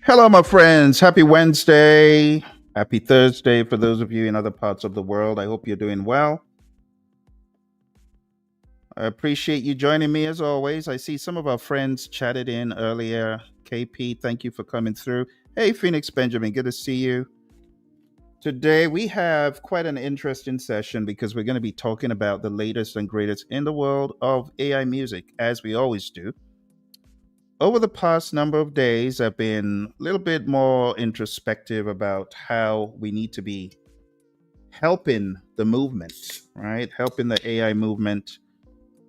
Hello, my friends. Happy Wednesday. Happy Thursday for those of you in other parts of the world. I hope you're doing well. I appreciate you joining me as always. I see some of our friends chatted in earlier. KP, thank you for coming through. Hey, Phoenix Benjamin, good to see you. Today, we have quite an interesting session because we're going to be talking about the latest and greatest in the world of AI music, as we always do. Over the past number of days, I've been a little bit more introspective about how we need to be helping the movement, right? Helping the AI movement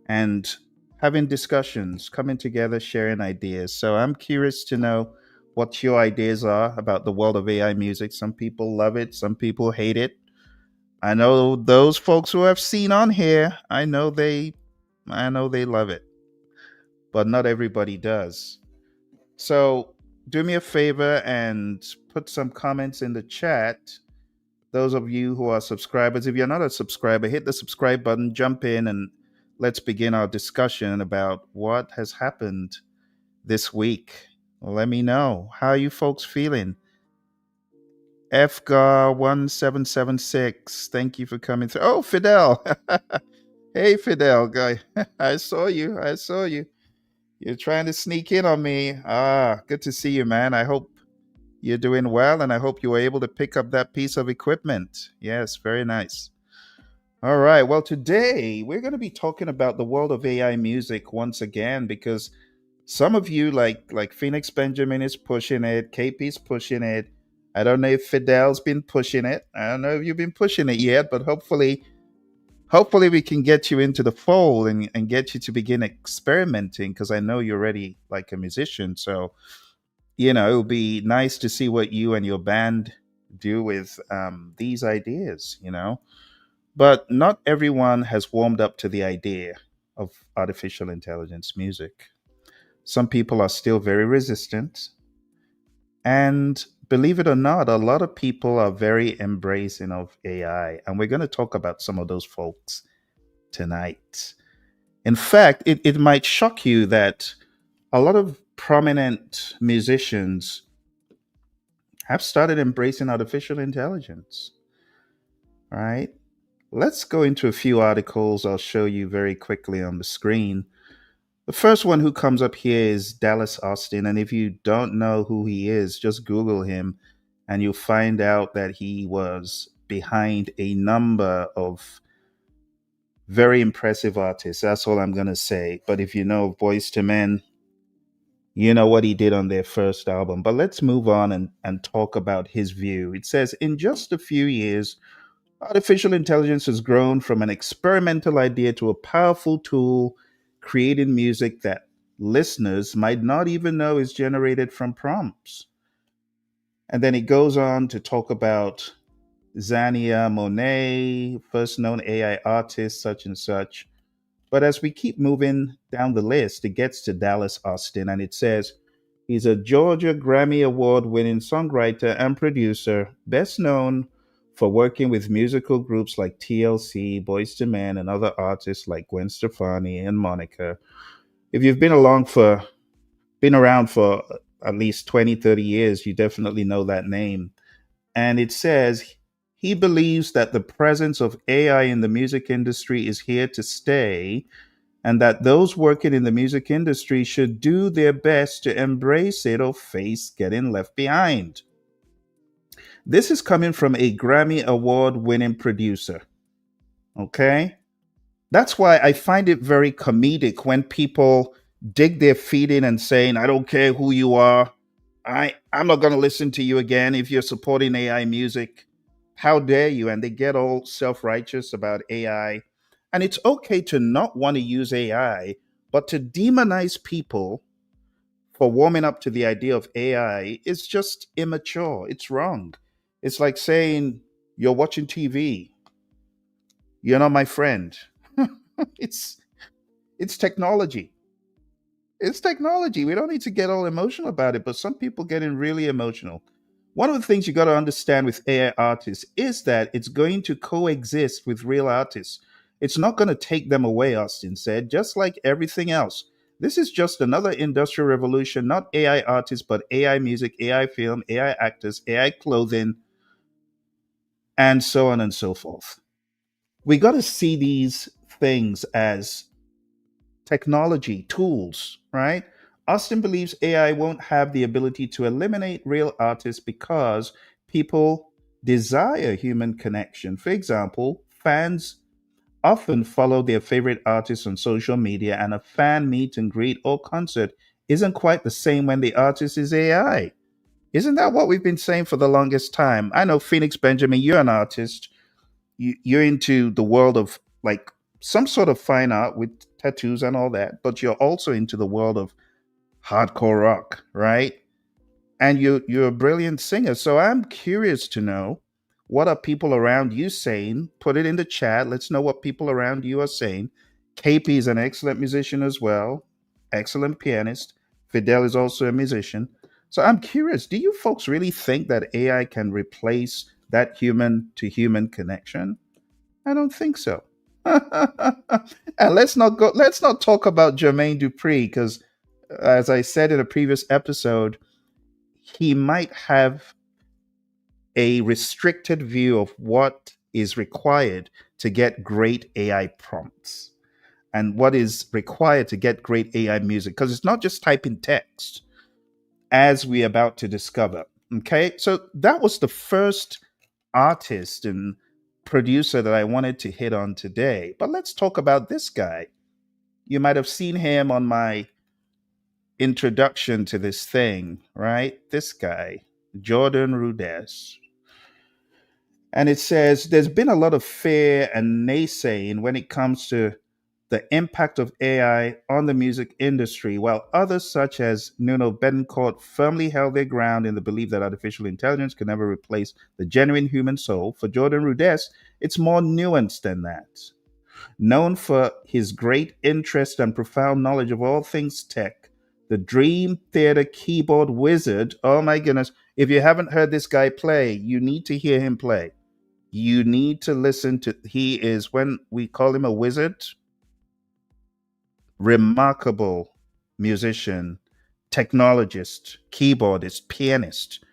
and having discussions, coming together, sharing ideas. So I'm curious to know what your ideas are about the world of AI music. Some people love it, some people hate it. I know those folks who I've seen on here, I know they love it, but not everybody does. So do me a favor and put some comments in the chat. Those of you who are subscribers, if you're not a subscriber, hit the subscribe button, jump in, and let's begin our discussion about what has happened this week. Let me know. How are you folks feeling? FGAR1776, thank you for coming through. Oh, Fidel. Hey, Fidel, guy. I saw you. I saw you. You're trying to sneak in on me. Good to see you, man. I hope you're doing well, and I hope you were able to pick up that piece of equipment. Yes, very nice. All right. Well, today we're going to be talking about the world of AI music once again because some of you, like Phoenix Benjamin, is pushing it. KP's pushing it. I don't know if Fidel's been pushing it. I don't know if you've been pushing it yet, but hopefully we can get you into the fold and get you to begin experimenting because I know you're already like a musician. So it would be nice to see what you and your band do with these ideas. But not everyone has warmed up to the idea of artificial intelligence music. Some people are still very resistant. And believe it or not, a lot of people are very embracing of AI. And we're going to talk about some of those folks tonight. In fact, it might shock you that a lot of prominent musicians have started embracing artificial intelligence, right? Let's go into a few articles I'll show you very quickly on the screen. The first one who comes up here is Dallas Austin. And if you don't know who he is, just Google him and you'll find out that he was behind a number of very impressive artists. That's all I'm going to say. But if you know Boys to Men, you know what he did on their first album. But let's move on and talk about his view. It says, in just a few years, artificial intelligence has grown from an experimental idea to a powerful tool creating music that listeners might not even know is generated from prompts. And then it goes on to talk about Zania Monet, first known AI artist, such and such. But as we keep moving down the list, it gets to Dallas Austin and it says he's a Georgia Grammy Award winning songwriter and producer, best known for working with musical groups like TLC, Boyz II Men, and other artists like Gwen Stefani and Monica. If you've been around for at least 20, 30 years, you definitely know that name. And it says he believes that the presence of AI in the music industry is here to stay and that those working in the music industry should do their best to embrace it or face getting left behind. This is coming from a Grammy Award winning producer. Okay? That's why I find it very comedic when people dig their feet in and saying, I don't care who you are. I'm not going to listen to you again if you're supporting AI music. How dare you? And they get all self righteous about AI. And it's okay to not want to use AI, but to demonize people for warming up to the idea of AI is just immature. It's wrong. It's like saying you're watching TV, you're not my friend. it's it's technology. It's technology. We don't need to get all emotional about it, but some people getting really emotional. One of the things you got to understand with AI artists is that it's going to coexist with real artists. It's not going to take them away, Austin said, just like everything else. This is just another industrial revolution, not AI artists, but AI music, AI film, AI actors, AI clothing, and so on and so forth. We got to see these things as technology tools, right? Austin believes AI won't have the ability to eliminate real artists because people desire human connection. For example, fans often follow their favorite artists on social media, and a fan meet and greet or concert isn't quite the same when the artist is AI. Isn't that what we've been saying for the longest time? I know, Phoenix Benjamin, you're an artist. You're into the world of like some sort of fine art with tattoos and all that, but you're also into the world of hardcore rock, right? And you're a brilliant singer. So I'm curious to know, what are people around you saying? Put it in the chat. Let's know what people around you are saying. KP is an excellent musician as well, excellent pianist. Fidel is also a musician. So I'm curious, do you folks really think that AI can replace that human to human connection? I don't think so. And let's not talk about Jermaine Dupri, because as I said in a previous episode, he might have a restricted view of what is required to get great AI prompts and what is required to get great AI music, because it's not just typing text, as we're about to discover. Okay, so that was the first artist and producer that I wanted to hit on today. But let's talk about this guy. You might have seen him on my introduction to this thing, right? This guy, Jordan Rudess. And it says there's been a lot of fear and naysaying when it comes to the impact of AI on the music industry, while others, such as Nuno Betancourt, firmly held their ground in the belief that artificial intelligence can never replace the genuine human soul. For Jordan Rudess, it's more nuanced than that. Known for his great interest and profound knowledge of all things tech, the Dream Theater keyboard wizard, oh my goodness, if you haven't heard this guy play, you need to hear him play. You need to listen to, he is, when we call him a wizard, remarkable musician, technologist, keyboardist, pianist.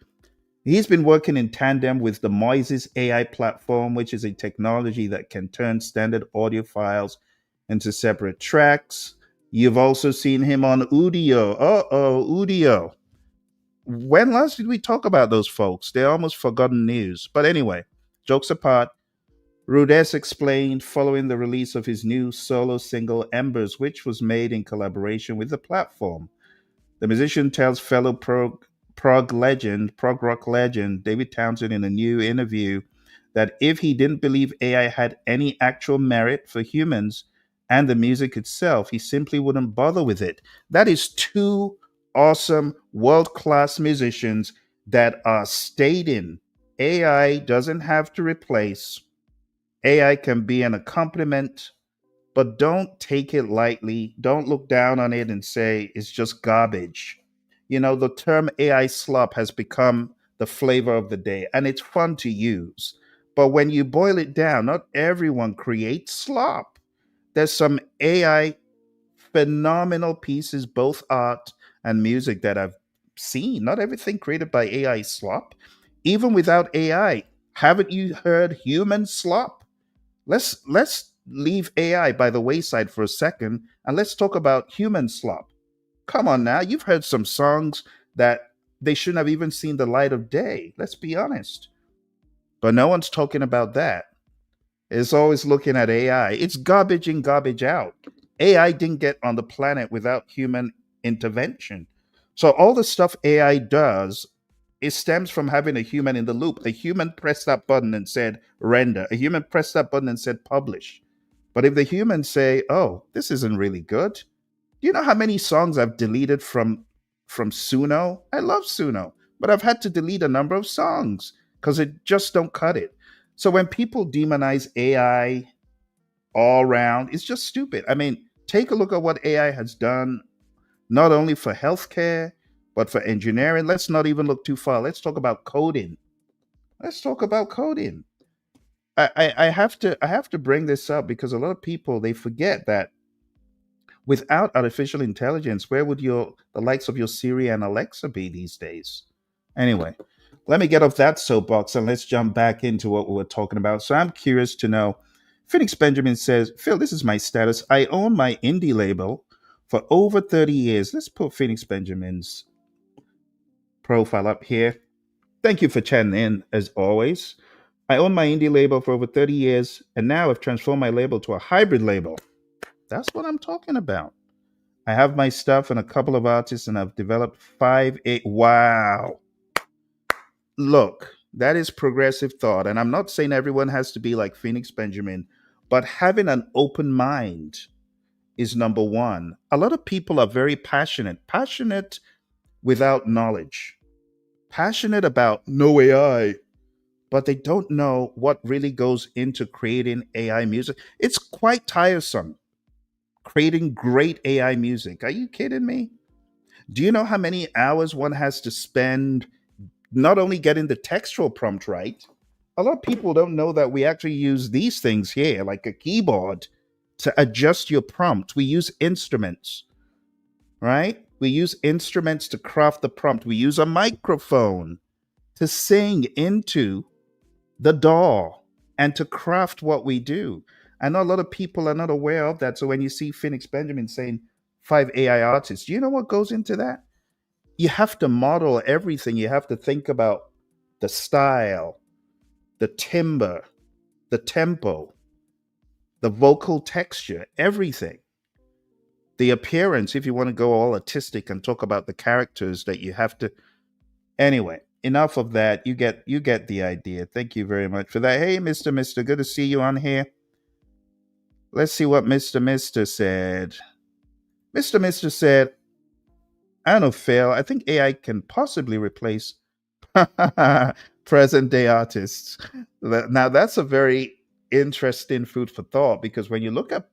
He's been working in tandem with the Moises AI platform, which is a technology that can turn standard audio files into separate tracks. You've also seen him on Udio. Udio. When last did we talk about those folks? They're almost forgotten news. But anyway, jokes apart, Rudess explained following the release of his new solo single Embers, which was made in collaboration with the platform. The musician tells fellow prog rock legend David Townsend in a new interview that if he didn't believe AI had any actual merit for humans and the music itself, he simply wouldn't bother with it. That is two awesome world class musicians that are stating AI doesn't have to replace, AI can be an accompaniment, but don't take it lightly. Don't look down on it and say it's just garbage. You know, the term AI slop has become the flavor of the day and it's fun to use. But when you boil it down, not everyone creates slop. There's some AI phenomenal pieces, both art and music, that I've seen. Not everything created by AI is slop. Even without AI, haven't you heard human slop? Let's leave AI by the wayside for a second and let's talk about human slop. Come on now, you've heard some songs that they shouldn't have even seen the light of day. Let's be honest. But no one's talking about that. It's always looking at AI. It's garbage in, garbage out. AI didn't get on the planet without human intervention. So all the stuff AI does, it stems from having a human in the loop. A human pressed that button and said render. A human pressed that button and said publish. But if the humans say, "Oh, this isn't really good," do you know how many songs I've deleted from Suno? I love Suno, but I've had to delete a number of songs because it just don't cut it. So when people demonize AI all around, it's just stupid. I mean, take a look at what AI has done, not only for healthcare, but for engineering. Let's not even look too far. Let's talk about coding. Let's talk about coding. I have to bring this up because a lot of people they forget that Without artificial intelligence, where would the likes of your Siri and Alexa be these days? Anyway, let me get off that soapbox and let's jump back into what we were talking about. So I'm curious to know. Phoenix Benjamin says, Phil, this is my status. I own my indie label for over 30 years. Let's put Phoenix Benjamin's profile up here. Thank you for chatting in as always. I own my indie label for over 30 years, and now I've transformed my label to a hybrid label. That's what I'm talking about. I have my stuff and a couple of artists, and I've developed five, eight. Wow. Look, that is progressive thought. And I'm not saying everyone has to be like Phoenix Benjamin, but having an open mind is number one. A lot of people are very passionate without knowledge, passionate about no AI, but they don't know what really goes into creating AI music. It's quite tiresome creating great AI music. Are you kidding me? Do you know how many hours one has to spend not only getting the textual prompt right? A lot of people don't know that we actually use these things here, like a keyboard, to adjust your prompt. We use instruments, right? We use instruments to craft the prompt. We use a microphone to sing into the DAW and to craft what we do. I know a lot of people are not aware of that. So when you see Phoenix Benjamin saying five AI artists, do you know what goes into that? You have to model everything. You have to think about the style, the timbre, the tempo, the vocal texture, everything. The appearance, if you want to go all artistic and talk about the characters that you have to. Anyway, enough of that. You get the idea. Thank you very much for that. Hey, Mr. Good to see you on here. Let's see what Mr. said. Mr. said, I don't know, Phil. I think AI can possibly replace present day artists. Now, that's a very interesting food for thought because when you look at,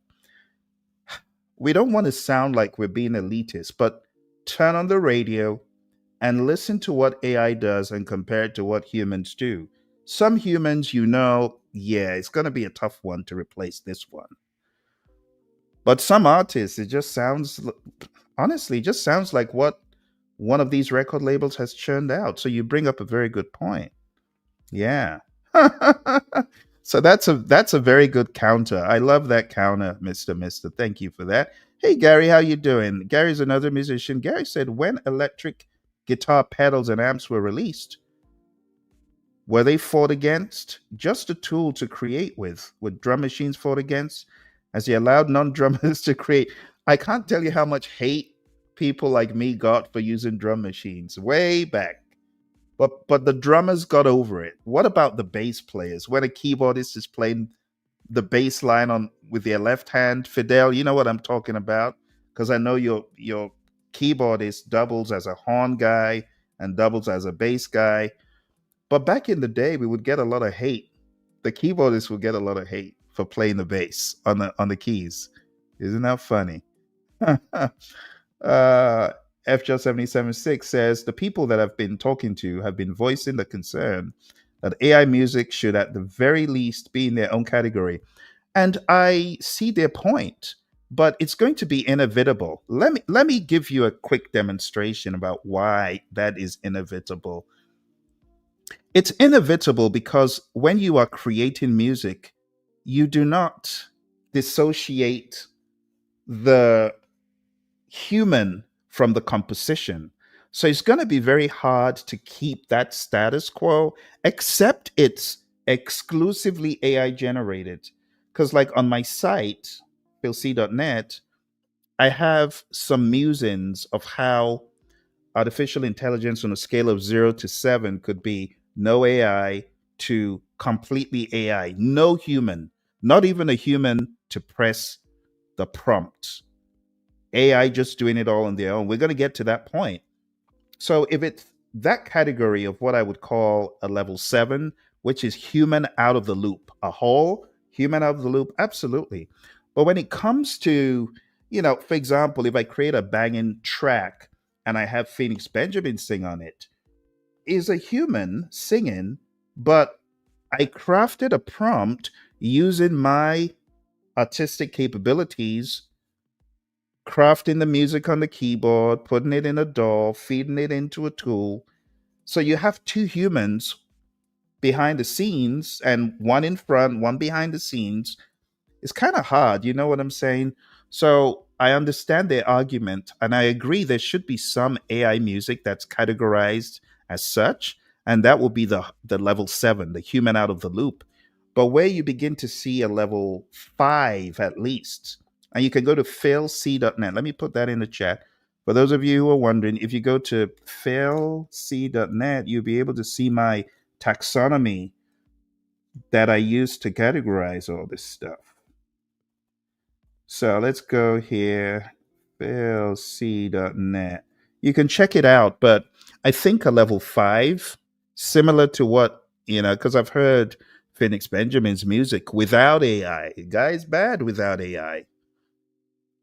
we don't want to sound like we're being elitist, but turn on the radio and listen to what AI does and compare it to what humans do. Some humans, yeah, it's going to be a tough one to replace this one. But some artists, it just sounds, honestly, just sounds like what one of these record labels has churned out. So you bring up a very good point. Yeah. So that's a very good counter. I love that counter, Mister. Thank you for that. Hey Gary, how you doing? Gary's another musician. Gary said when electric guitar pedals and amps were released, were they fought against? Just a tool to create with. Were drum machines fought against? As he allowed non-drummers to create. I can't tell you how much hate people like me got for using drum machines way back. But the drummers got over it. What about the bass players? When a keyboardist is playing the bass line on with their left hand, Fidel, you know what I'm talking about? Because I know your keyboardist doubles as a horn guy and doubles as a bass guy. But back in the day, we would get a lot of hate. The keyboardists would get a lot of hate for playing the bass on the keys. Isn't that funny? uh, FJ776 says the people that I've been talking to have been voicing the concern that AI music should, at the very least, be in their own category. And I see their point, but it's going to be inevitable. Let me give you a quick demonstration about why that is inevitable. It's inevitable because when you are creating music, you do not dissociate the human from the composition. So it's going to be very hard to keep that status quo, except it's exclusively AI generated. Because, like on my site, philc.net, I have some musings of how artificial intelligence on a scale of 0 to 7 could be no AI to completely AI, no human, not even a human to press the prompt. AI just doing it all on their own. We're going to get to that point. So if it's that category of what I would call a level 7, which is human out of the loop, a whole human out of the loop, absolutely. But when it comes to, for example, if I create a banging track and I have Phoenix Benjamin sing on it, is a human singing, but I crafted a prompt using my artistic capabilities, crafting the music on the keyboard, putting it in a DAW, feeding it into a tool. So you have two humans behind the scenes and one in front, one behind the scenes. It's kind of hard, you know what I'm saying? So I understand their argument, and I agree there should be some AI music that's categorized as such, and that will be the level 7, the human out of the loop. But where you begin to see a level 5 at least, and you can go to philc.net. Let me put that in the chat. For those of you who are wondering, if you go to philc.net, you'll be able to see my taxonomy that I use to categorize all this stuff. So let's go here, philc.net. You can check it out, but I think a level 5, similar to what, because I've heard Phoenix Benjamin's music without AI. The guy's bad without AI.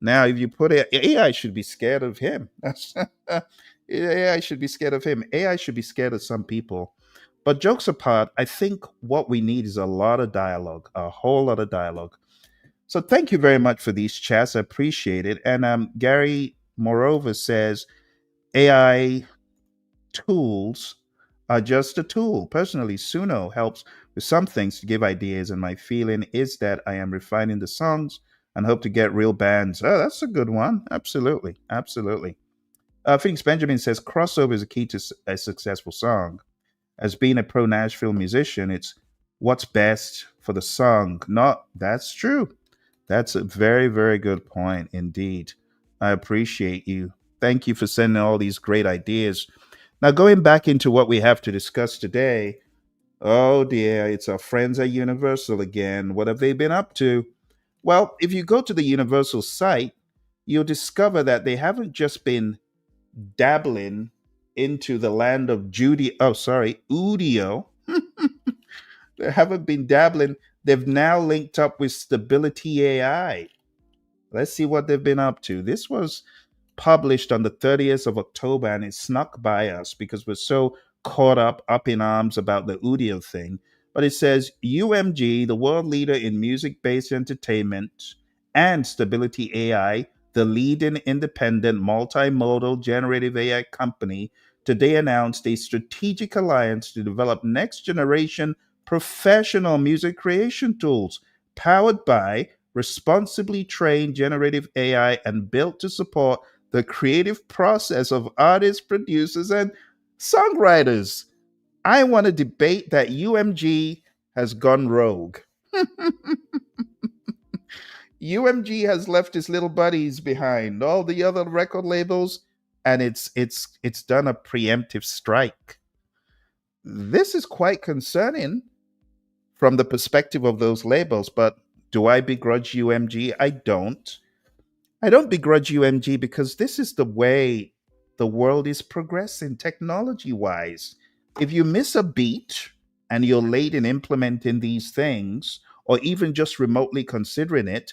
Now, if you put it, AI should be scared of him. AI should be scared of him. AI should be scared of some people. But jokes apart, I think what we need is a lot of dialogue, a whole lot of dialogue. So thank you very much for these chats. I appreciate it. And Gary, moreover, says AI tools are just a tool. Personally, Suno helps with some things to give ideas, and my feeling is that I am refining the songs and hope to get real bands. Oh, that's a good one. Absolutely. Absolutely. Phoenix Benjamin says crossover is a key to a successful song. As being a pro Nashville musician, it's what's best for the song. Not that's true. That's a very, very good point indeed. I appreciate you. Thank you for sending all these great ideas. Now, going back into what we have to discuss today, oh dear, it's our friends at Universal again. What have they been up to? Well, if you go to the Universal site, you'll discover that they haven't just been dabbling into the land of Udio. They haven't been dabbling. They've now linked up with Stability AI. Let's see what they've been up to. This was published on the 30th of October, and it snuck by us because we're so caught up in arms about the Udio thing. But it says UMG, the world leader in music based entertainment, and Stability AI, the leading independent multimodal generative AI company, today announced a strategic alliance to develop next generation professional music creation tools powered by responsibly trained generative AI and built to support the creative process of artists, producers, and songwriters. I want to debate that UMG has gone rogue. UMG has left his little buddies behind, all the other record labels, and it's done a preemptive strike. This is quite concerning from the perspective of those labels, but do I begrudge UMG? I don't. I don't begrudge UMG because this is the way the world is progressing technology wise. If you miss a beat and you're late in implementing these things, or even just remotely considering it,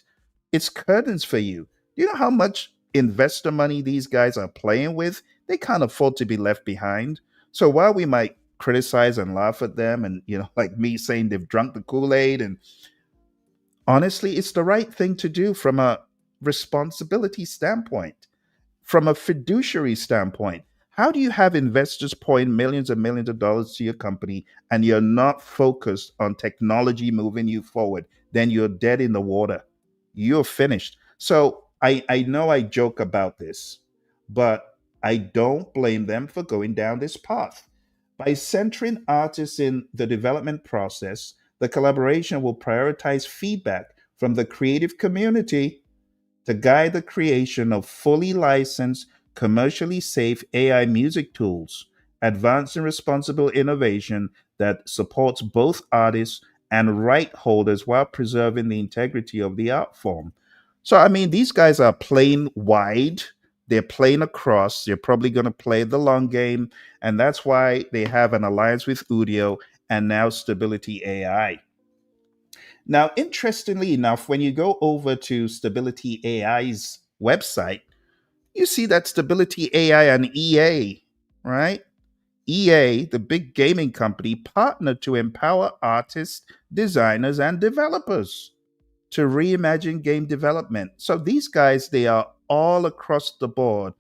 it's curtains for you. You know how much investor money these guys are playing with? They can't afford to be left behind. So while we might criticize and laugh at them, and like me saying they've drunk the Kool-Aid, and honestly, it's the right thing to do from a responsibility standpoint, from a fiduciary standpoint. How do you have investors pouring millions and millions of dollars to your company and you're not focused on technology moving you forward? Then you're dead in the water. You're finished. So I know I joke about this, but I don't blame them for going down this path. By centering artists in the development process, the collaboration will prioritize feedback from the creative community to guide the creation of fully licensed, commercially safe AI music tools, advancing responsible innovation that supports both artists and right holders while preserving the integrity of the art form. So, I mean, these guys are playing wide, they're playing across, they're probably going to play the long game, and that's why they have an alliance with Udio and now Stability AI. Now, interestingly enough, when you go over to Stability AI's website, you see that Stability AI and EA, right? EA, the big gaming company, partnered to empower artists, designers, and developers. to reimagine game development. So these guys, they are all across the board.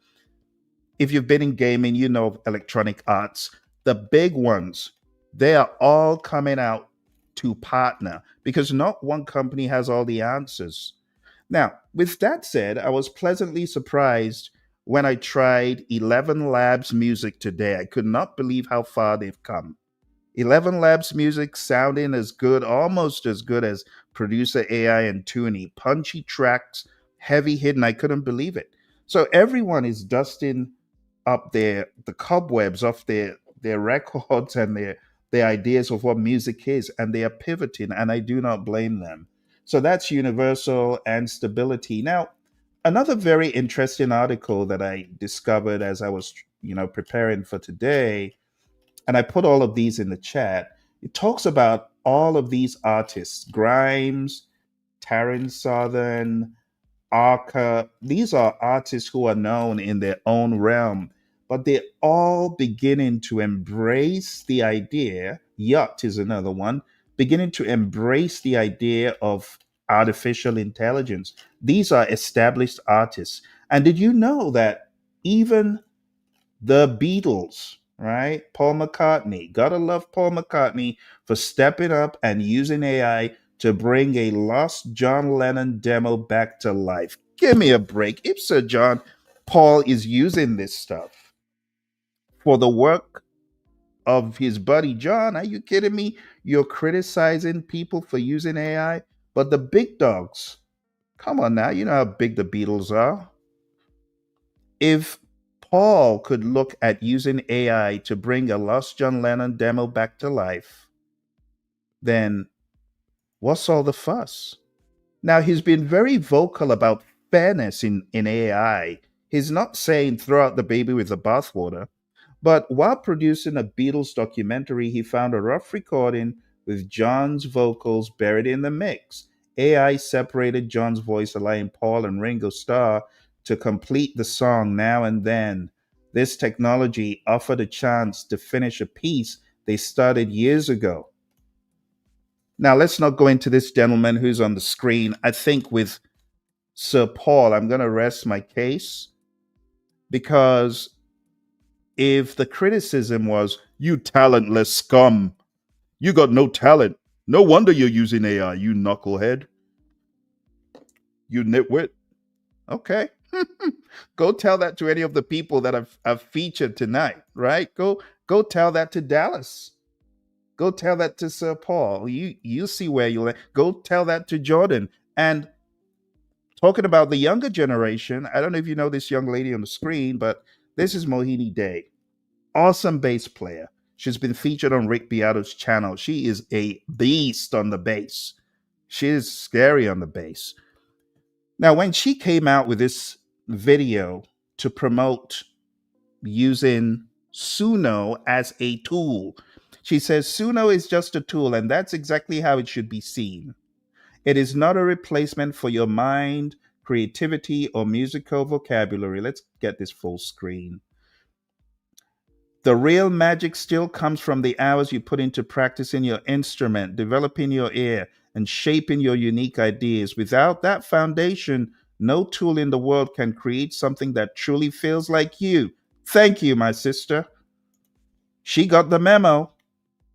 If you've been in gaming, you know Electronic Arts, the big ones, they are all coming out to partner because not one company has all the answers. Now, with that said, I was pleasantly surprised when I tried 11 Labs music today. I could not believe how far they've come. 11 Labs music sounding as good, almost as good as producer AI and Toonie. Punchy tracks, heavy hitting. I couldn't believe it. So everyone is dusting up the cobwebs off their records and their ideas of what music is, and they are pivoting, and I do not blame them. So that's universal and stability. Now, another very interesting article that I discovered as I was preparing for today, and I put all of these in the chat. It talks about all of these artists: Grimes, Taryn Southern, Arca. These are artists who are known in their own realm, but they're all beginning to embrace the idea. Yacht is another one, beginning to embrace the idea of artificial intelligence. These are established artists. And did you know that even the Beatles, right? Paul McCartney. Gotta love Paul McCartney for stepping up and using AI to bring a lost John Lennon demo back to life. Give me a break. If Sir John Paul is using this stuff for the work of his buddy John, are you kidding me? You're criticizing people for using AI, but the big dogs, come on now, you know how big the Beatles are. If Paul could look at using AI to bring a lost John Lennon demo back to life, then what's all the fuss? Now, he's been very vocal about fairness in AI. He's not saying throw out the baby with the bathwater, but while producing a Beatles documentary, he found a rough recording with John's vocals buried in the mix. AI separated John's voice, allowing Paul and Ringo Starr to complete the song now and then. This technology offered a chance to finish a piece they started years ago. Now, let's not go into this gentleman who's on the screen. I think with Sir Paul, I'm going to rest my case because if the criticism was, you talentless scum, you got no talent, no wonder you're using AI, you knucklehead, you nitwit. Okay. Go tell that to any of the people that I've featured tonight, right? Go tell that to Dallas. Go tell that to Sir Paul. You see where you land. Go tell that to Jordan. And talking about the younger generation, I don't know if you know this young lady on the screen, but this is Mohini Dey. Awesome bass player. She's been featured on Rick Beato's channel. She is a beast on the bass. She is scary on the bass. Now, when she came out with this video to promote using Suno as a tool, she says Suno is just a tool, and that's exactly how it should be seen. It is not a replacement for your mind, creativity, or musical vocabulary. Let's get this full screen. The real magic still comes from the hours you put into practicing your instrument, developing your ear, and shaping your unique ideas. Without that foundation, no tool in the world can create something that truly feels like you. Thank you, my sister. She got the memo.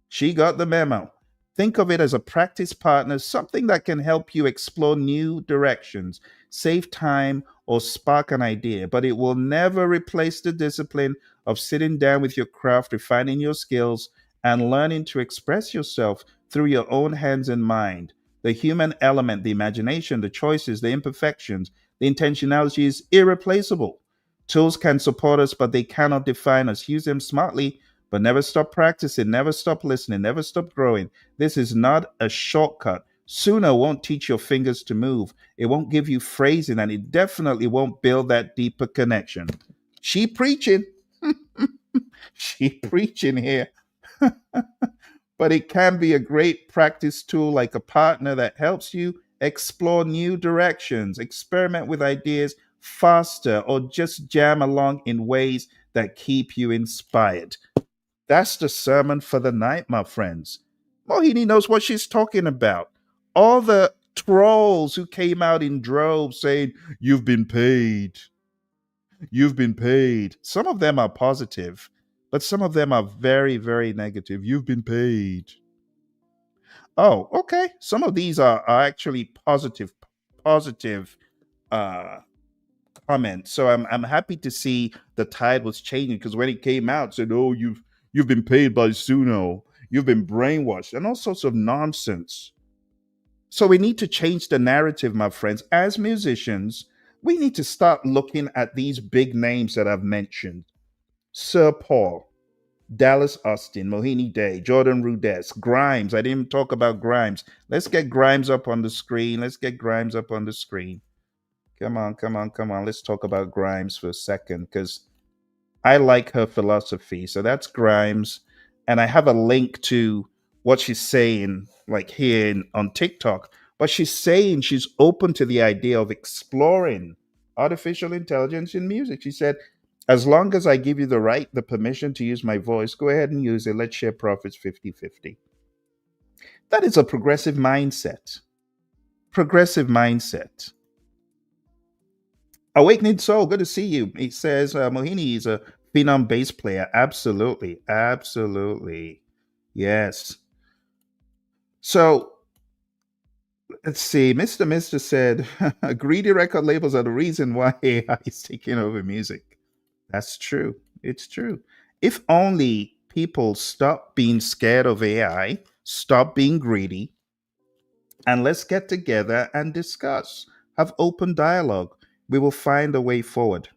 She got the memo. Think of it as a practice partner, something that can help you explore new directions, save time, or spark an idea, but it will never replace the discipline of sitting down with your craft, refining your skills, and learning to express yourself through your own hands and mind. The human element, the imagination, the choices, the imperfections, the intentionality is irreplaceable. Tools can support us, but they cannot define us. Use them smartly, but never stop practicing, never stop listening, never stop growing. This is not a shortcut. Suno won't teach your fingers to move. It won't give you phrasing, and it definitely won't build that deeper connection. She preaching. She preaching here. But it can be a great practice tool, like a partner that helps you explore new directions, experiment with ideas faster, or just jam along in ways that keep you inspired. That's the sermon for the night, my friends. Mohini knows what she's talking about. All the trolls who came out in droves saying, "You've been paid. You've been paid." Some of them are positive, but some of them are very, very negative. "You've been paid." Oh, okay. Some of these are actually positive uh, comments. So I'm happy to see the tide was changing because when it came out, it said, "Oh, you've been paid by Suno. You've been brainwashed," and all sorts of nonsense. So we need to change the narrative, my friends. As musicians, we need to start looking at these big names that I've mentioned: Sir Paul, Dallas Austin, Mohini Day, Jordan Rudess, Grimes. I didn't talk about Grimes. Let's get Grimes up on the screen. Let's get Grimes up on the screen. Come on, come on, come on. Let's talk about Grimes for a second because I like her philosophy. So that's Grimes. And I have a link to what she's saying, like here on TikTok. But she's saying she's open to the idea of exploring artificial intelligence in music. She said, as long as I give you the permission to use my voice, go ahead and use it. Let's share profits 50-50. That is a progressive mindset. Progressive mindset. Awakening Soul, good to see you. He says Mohini is a phenom bass player. Absolutely. Absolutely. Yes. So let's see. Mr. said greedy record labels are the reason why AI is taking over music. That's true. It's true. If only people stop being scared of AI, stop being greedy, and let's get together and discuss, have open dialogue, we will find a way forward.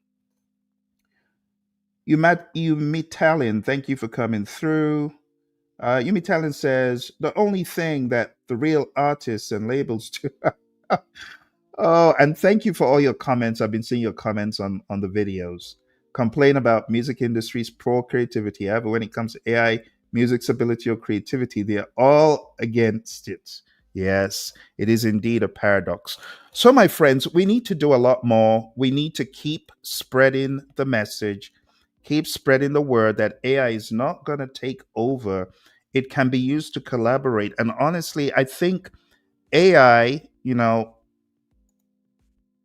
You Metalin, thank you for coming through. Yumi Talon says the only thing that the real artists and labels do. Oh, and thank you for all your comments. I've been seeing your comments on the videos. Complain about music industry's poor creativity. However, when it comes to AI, music's ability or creativity, they are all against it. Yes, it is indeed a paradox. So, my friends, we need to do a lot more. We need to keep spreading the message, keep spreading the word that AI is not going to take over. It can be used to collaborate. And honestly, I think AI,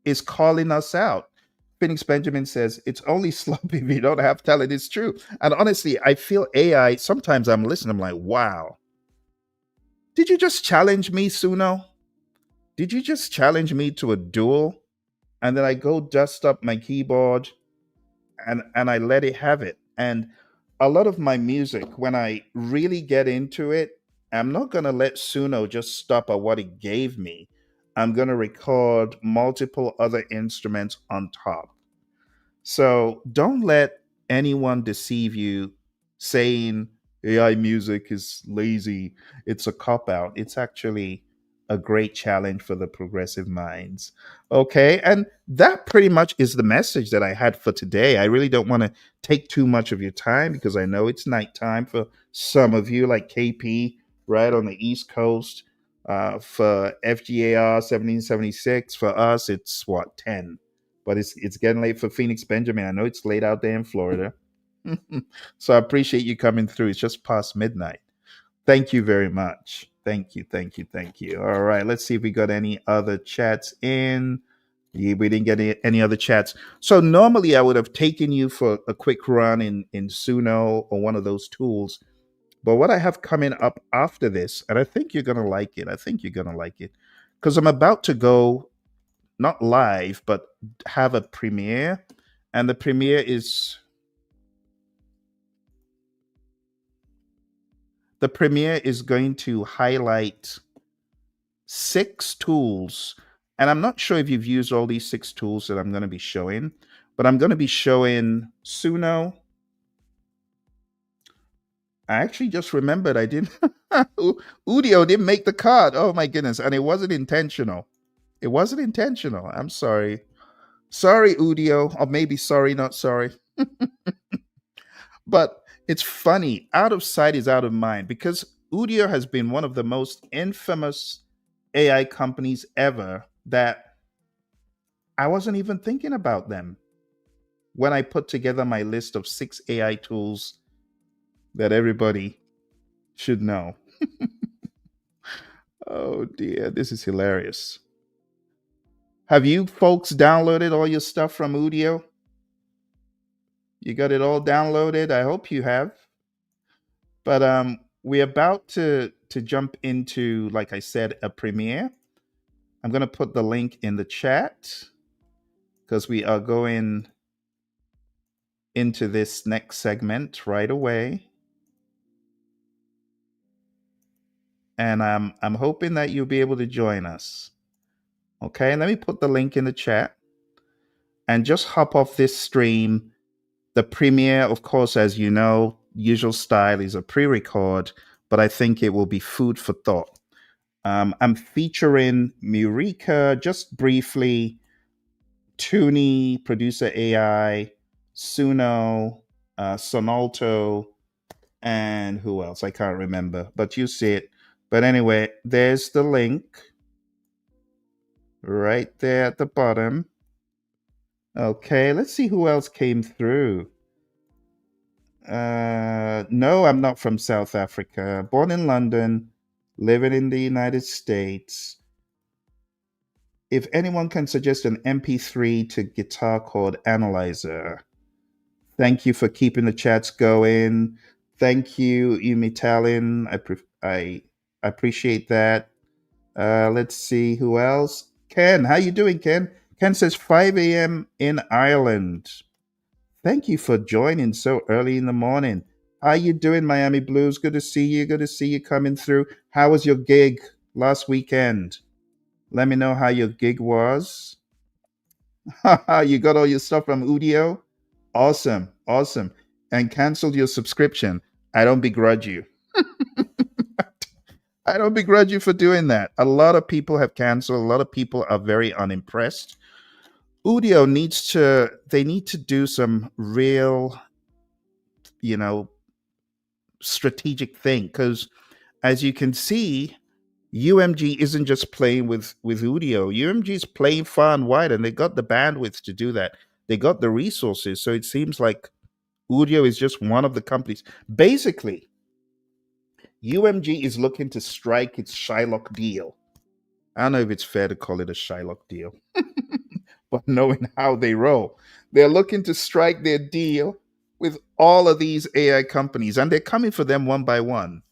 is calling us out. Phoenix Benjamin says, it's only sloppy if you don't have talent. It's true. And honestly, I feel AI, sometimes I'm listening, I'm like, wow, did you just challenge me, Suno? Did you just challenge me to a duel? And then I go dust up my keyboard and I let it have it. And a lot of my music, when I really get into it, I'm not gonna let Suno just stop at what it gave me. I'm gonna record multiple other instruments on top. So don't let anyone deceive you saying AI music is lazy. It's a cop out. It's actually a great challenge for the progressive minds. Okay. And that pretty much is the message that I had for today. I really don't want to take too much of your time because I know it's nighttime for some of you, like KP, right on the East Coast. For FGAR 1776, for us, it's what, 10, but it's getting late for Phoenix Benjamin. I know it's late out there in Florida. So I appreciate you coming through. It's just past midnight. Thank you very much. Thank you, thank you, thank you. All right, let's see if we got any other chats in. Yeah, we didn't get any other chats. So normally I would have taken you for a quick run in Suno or one of those tools. But what I have coming up after this, and I think you're gonna like it. I think you're gonna like it because I'm about to go not live, but have a premiere. And the premiere is going to highlight 6 tools. And I'm not sure if you've used all these 6 tools that I'm going to be showing, but I'm going to be showing Suno. I actually just remembered I didn't. Udio didn't make the cut. Oh my goodness. And it wasn't intentional. It wasn't intentional. I'm sorry. Sorry, Udio. Or maybe sorry, not sorry. But it's funny. Out of sight is out of mind because Udio has been one of the most infamous AI companies ever that I wasn't even thinking about them when I put together my list of 6 AI tools that everybody should know. Oh dear, this is hilarious. Have you folks downloaded all your stuff from Udio? You got it all downloaded? I hope you have. But we're about to jump into, like I said, a premiere. I'm gonna put the link in the chat because we are going into this next segment right away. And I'm hoping that you'll be able to join us. Okay, let me put the link in the chat and just hop off this stream. The premiere, of course, as you know, usual style is a pre-record, but I think it will be food for thought. I'm featuring Murica just briefly, Toonie, Producer AI, Suno, Sonalto, and who else? I can't remember, but you see it. But anyway, there's the link right there at the bottom. Okay, let's see who else came through. No, I'm not from South Africa. Born in London, living in the United States. If anyone can suggest an MP3 to guitar chord analyzer, thank you for keeping the chats going. Thank you, Umitalin. I appreciate that. Let's see who else. Ken, how you doing, Ken? Ken says 5 a.m. in Ireland. Thank you for joining so early in the morning. How you doing, Miami Blues? Good to see you. Good to see you coming through. How was your gig last weekend? Let me know how your gig was. You got all your stuff from Udio? Awesome. Awesome. And canceled your subscription. I don't begrudge you. I don't begrudge you for doing that. A lot of people have canceled. A lot of people are very unimpressed. Udio they need to do some real, you know, strategic thing because as you can see, UMG isn't just playing with Udio. UMG is playing far and wide, and they got the bandwidth to do that. They got the resources, so it seems like Udio is just one of the companies. Basically, UMG is looking to strike its Shylock deal. I don't know if it's fair to call it a Shylock deal, but knowing how they roll, they're looking to strike their deal with all of these AI companies, and they're coming for them one by one.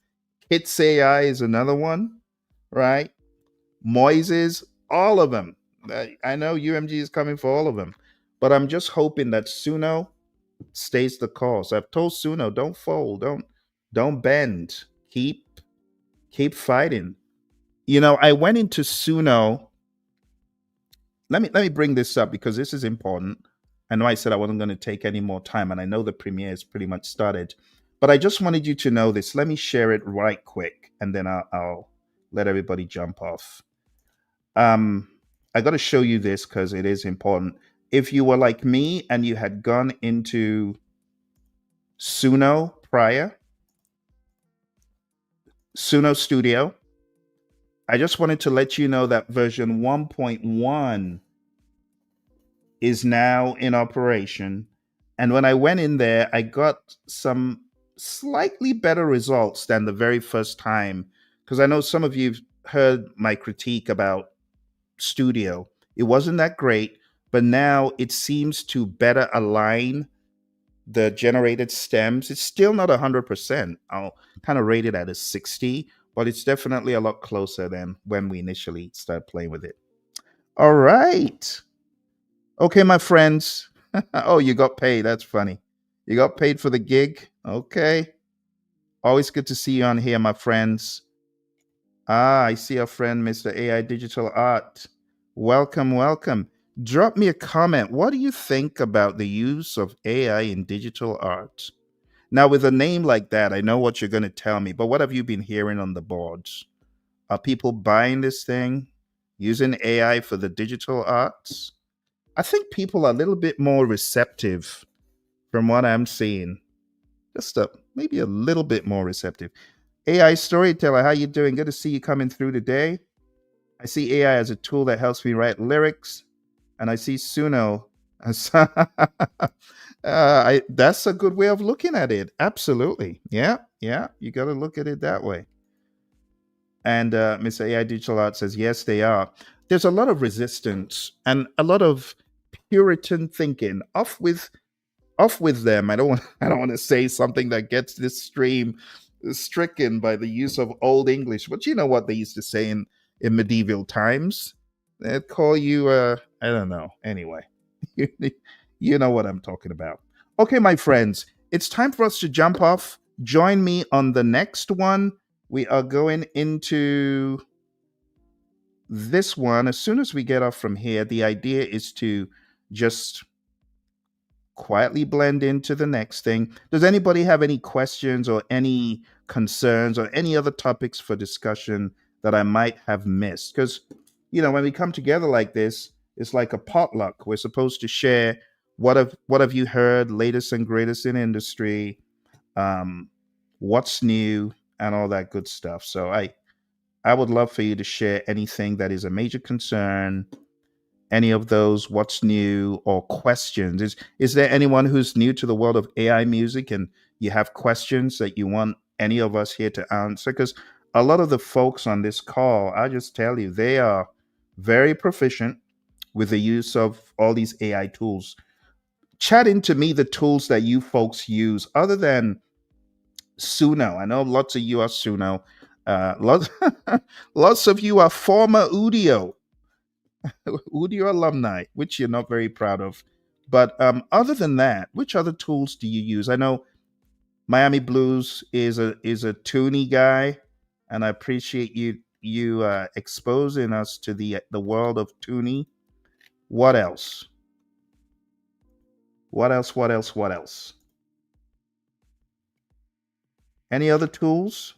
Hits AI is another one, right? Moises, all of them. I know UMG is coming for all of them, but I'm just hoping that Suno stays the course. I've told Suno, don't fold, don't bend, keep fighting. I went into Suno. Let me bring this up because this is important. I know I said I wasn't going to take any more time, and I know the premiere is pretty much started, but I just wanted you to know this. Let me share it right quick, and then I'll let everybody jump off. um I got to show you this because it is important. If you were like me and you had gone into Suno prior, Suno Studio, I just wanted to let you know that version 1.1 is now in operation. And when I went in there, I got some slightly better results than the very first time. Because I know some of you've heard my critique about Studio. It wasn't that great, but now it seems to better align the generated stems. It's still not 100%. I'll kind of rate it at a 60, but it's definitely a lot closer than when we initially started playing with it. All right. Okay, my friends. Oh, you got paid. That's funny. You got paid for the gig. Okay. Always good to see you on here, my friends. Ah, I see our friend, Mr. AI Digital Art. Welcome, welcome. Drop me a comment. What do you think about the use of AI in digital art? Now, with a name like that, I know what you're going to tell me, but what have you been hearing on the boards? Are people buying this thing, using AI for the digital arts? I think people are a little bit more receptive from what I'm seeing. Maybe a little bit more receptive. AI storyteller, how you doing? Good to see you coming through today. I see AI as a tool that helps me write lyrics, and I see Suno as that's a good way of looking at it. Absolutely, yeah, yeah. You got to look at it that way. And Mr. AI Digital Art says, yes, they are. There's a lot of resistance and a lot of Puritan thinking. Off with them. I don't want I don't want to say something that gets this stream stricken by the use of old English, but you know what they used to say in medieval times. They'd call you I don't know. Anyway, you know what I'm talking about. Okay, my friends, it's time for us to jump off. Join me on the next one. We are going into this one. As soon as we get off from here, the idea is to just quietly blend into the next thing. Does anybody have any questions or any concerns or any other topics for discussion that I might have missed? Because, when we come together like this, it's like a potluck. We're supposed to share what have you heard, latest and greatest in industry, um, what's new, and all that good stuff. So I would love for you to share anything that is a major concern, any of those what's new or questions. Is there anyone who's new to the world of AI music and you have questions that you want any of us here to answer? Because a lot of the folks on this call, I just tell you, they are very proficient with the use of all these AI tools. Chat into me the tools that you folks use other than Suno. I know lots of you are Suno. Lots, lots of you are former Udio alumni, which you're not very proud of. But other than that, which other tools do you use? I know Miami Blues is a Toonie guy, and I appreciate you exposing us to the world of Toonie. What else? What else? What else? What else? Any other tools?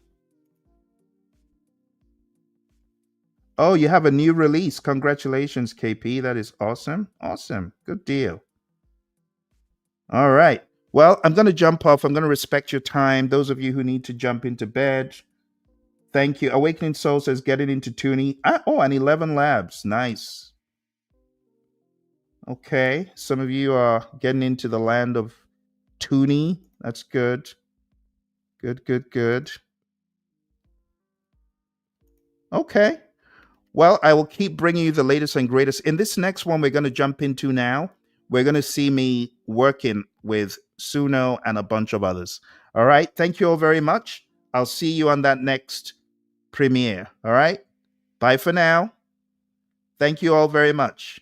Oh, you have a new release. Congratulations, KP. That is awesome. Awesome. Good deal. All right. Well, I'm going to jump off. I'm going to respect your time. Those of you who need to jump into bed, thank you. Awakening Soul says getting into tuning. And 11 labs. Nice. Okay. Some of you are getting into the land of Toonie. That's good. Good, good, good. Okay. Well, I will keep bringing you the latest and greatest. In this next one, we're going to jump into now. We're going to see me working with Suno and a bunch of others. All right. Thank you all very much. I'll see you on that next premiere. All right. Bye for now. Thank you all very much.